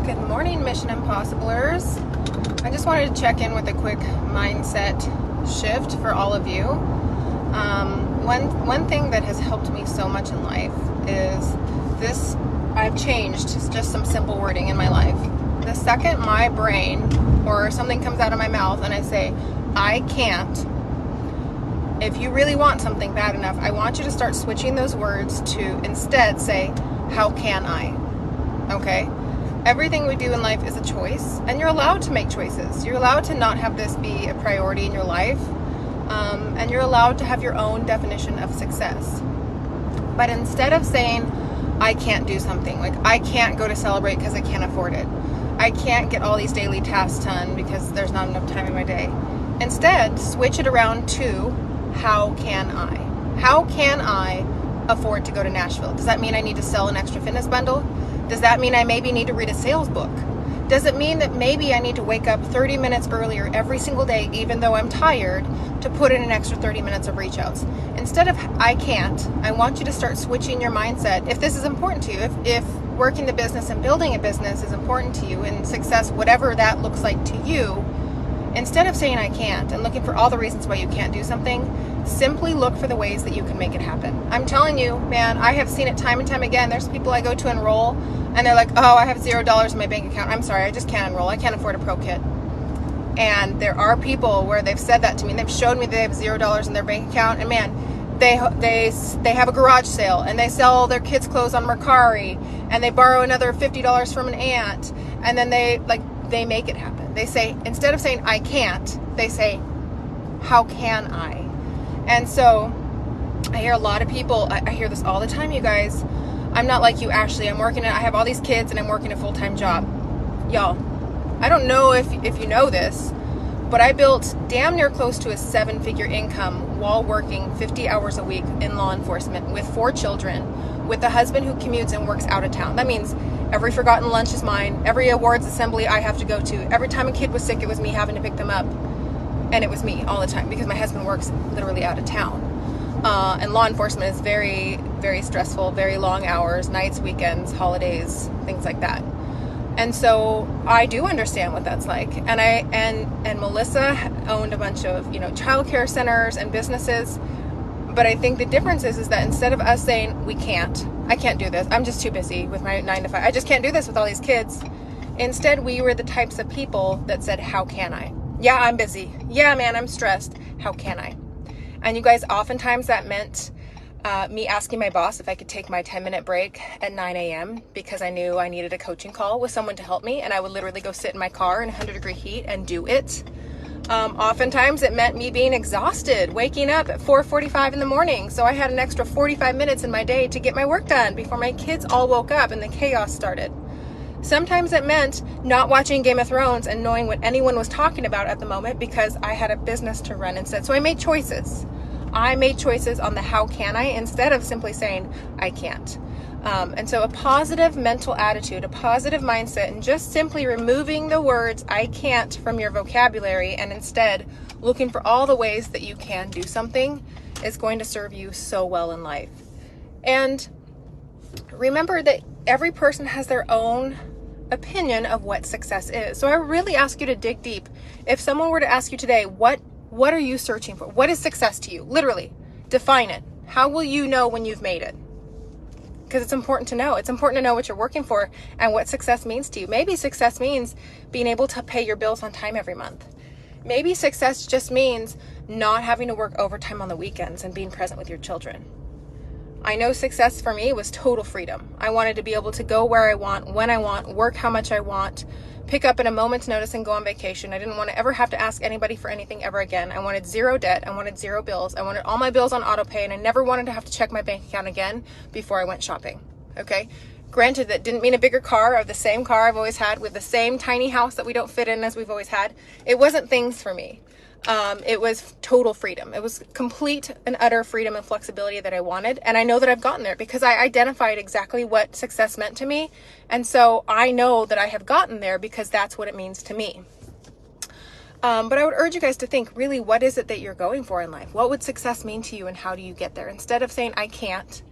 Good morning, Mission Impossiblers. I just wanted to check in with a quick mindset shift for all of you. One thing that has helped me so much in life is this. I've changed just some simple wording in my life. The second my brain or something comes out of my mouth and I say, I can't, if you really want something bad enough, I want you to start switching those words to instead say, how can I? Okay? Everything we do in life is a choice, and you're allowed to make choices. You're allowed to not have this be a priority in your life, and you're allowed to have your own definition of success. But instead of saying, I can't do something, like I can't go to Celebrate because I can't afford it, I can't get all these daily tasks done because there's not enough time in my day, instead switch it around to, how can I? How can I afford to go to Nashville? Does that mean I need to sell an extra fitness bundle? Does that mean I maybe need to read a sales book? Does it mean that maybe I need to wake up 30 minutes earlier every single day, even though I'm tired, to put in an extra 30 minutes of reach outs? Instead of I can't, I want you to start switching your mindset. If this is important to you, if working the business and building a business is important to you, and success, whatever that looks like to you, instead of saying I can't and looking for all the reasons why you can't do something, simply look for the ways that you can make it happen. I'm telling you, man, I have seen it time and time again. There's people I go to enroll and they're like, oh, I have $0 in my bank account. I'm sorry, I just can't enroll. I can't afford a pro kit. And there are people where they've said that to me. They've showed me they have $0 in their bank account, and man, they have a garage sale and they sell their kids' clothes on Mercari, and they borrow another $50 from an aunt, and then they make it happen. They say, instead of saying I can't, they say, how can I? And so I hear a lot of people, I hear this all the time, you guys. I'm not like you, Ashley. I have all these kids and I'm working a full-time job. Y'all, I don't know if you know this, but I built damn near close to a 7-figure income while working 50 hours a week in law enforcement with 4 children, with a husband who commutes and works out of town. That means every forgotten lunch is mine. Every awards assembly I have to go to. Every time a kid was sick, it was me having to pick them up. And it was me all the time because my husband works literally out of town. And law enforcement is very, very stressful, very long hours, nights, weekends, holidays, things like that. And so I do understand what that's like. And Melissa owned a bunch of, childcare centers and businesses. But I think the difference is that instead of us saying, I can't do this, I'm just too busy with my 9 to 5, I just can't do this with all these kids. Instead, we were the types of people that said, how can I? Yeah, I'm busy. Yeah, man, I'm stressed. How can I? And you guys, oftentimes that meant me asking my boss if I could take my 10-minute break at 9 a.m. because I knew I needed a coaching call with someone to help me. And I would literally go sit in my car in 100-degree heat and do it. Oftentimes it meant me being exhausted, waking up at 4:45 in the morning. So I had an extra 45 minutes in my day to get my work done before my kids all woke up and the chaos started. Sometimes it meant not watching Game of Thrones and knowing what anyone was talking about at the moment because I had a business to run instead. So I made choices. I made choices on the how can I instead of simply saying I can't. And so a positive mental attitude, a positive mindset, and just simply removing the words I can't from your vocabulary and instead looking for all the ways that you can do something is going to serve you so well in life. And remember that every person has their own opinion of what success is. So I really ask you to dig deep. If someone were to ask you today, what are you searching for? What is success to you? Literally, define it. How will you know when you've made it? Because it's important to know. It's important to know what you're working for and what success means to you. Maybe success means being able to pay your bills on time every month. Maybe success just means not having to work overtime on the weekends and being present with your children. I know success for me was total freedom. I wanted to be able to go where I want, when I want, work how much I want, pick up at a moment's notice and go on vacation. I didn't want to ever have to ask anybody for anything ever again. I wanted 0 debt. I wanted 0 bills. I wanted all my bills on auto pay, and I never wanted to have to check my bank account again before I went shopping. Okay? Granted, that didn't mean a bigger car of the same car I've always had with the same tiny house that we don't fit in as we've always had. It wasn't things for me. It was total freedom. It was complete and utter freedom and flexibility that I wanted. And I know that I've gotten there because I identified exactly what success meant to me. And so I know that I have gotten there because that's what it means to me. But I would urge you guys to think, really, what is it that you're going for in life? What would success mean to you and how do you get there? Instead of saying, I can't,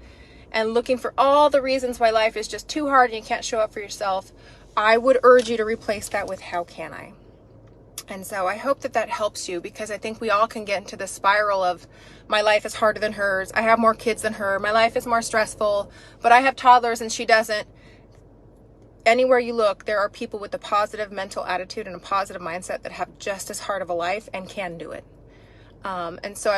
and looking for all the reasons why life is just too hard and you can't show up for yourself, I would urge you to replace that with how can I? And so I hope that that helps you, because I think we all can get into the spiral of my life is harder than hers. I have more kids than her. My life is more stressful, but I have toddlers and she doesn't. Anywhere you look, there are people with a positive mental attitude and a positive mindset that have just as hard of a life and can do it. And so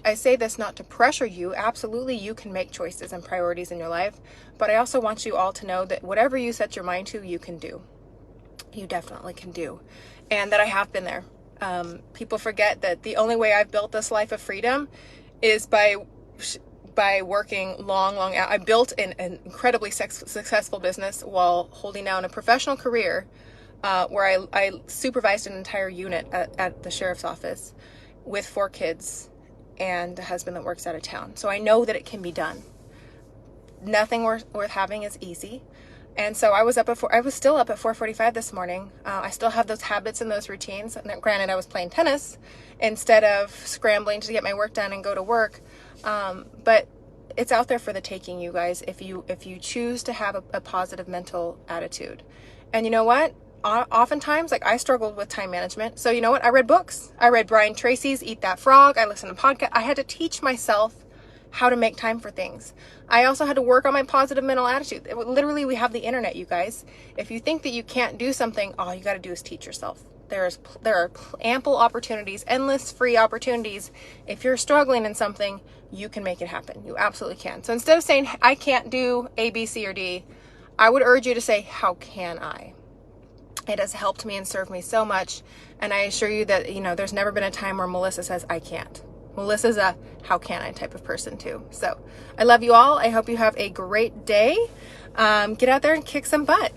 I say this not to pressure you. Absolutely, you can make choices and priorities in your life, but I also want you all to know that whatever you set your mind to, you can do. You definitely can do. And that I have been there. People forget that the only way I've built this life of freedom is by working long out. I built an incredibly successful business while holding down a professional career, where I supervised an entire unit at the sheriff's office with 4 kids and a husband that works out of town. So I know that it can be done. Nothing worth having is easy. And so I was still up at 4:45 this morning. I still have those habits and those routines. And granted, I was playing tennis instead of scrambling to get my work done and go to work. But it's out there for the taking, you guys, if you choose to have a positive mental attitude. And you know what? Oftentimes, like, I struggled with time management. So you know what? I read books. I read Brian Tracy's Eat That Frog. I listened to podcasts. I had to teach myself how to make time for things. I also had to work on my positive mental attitude. Literally, we have the internet, you guys. If you think that you can't do something, all you got to do is teach yourself. There are ample opportunities, endless free opportunities. If you're struggling in something, you can make it happen. You absolutely can. So instead of saying, I can't do A, B, C, or D, I would urge you to say, how can I? It has helped me and served me so much. And I assure you that, there's never been a time where Melissa says, I can't. Melissa's a how can I type of person too. So I love you all. I hope you have a great day. Get out there and kick some butt.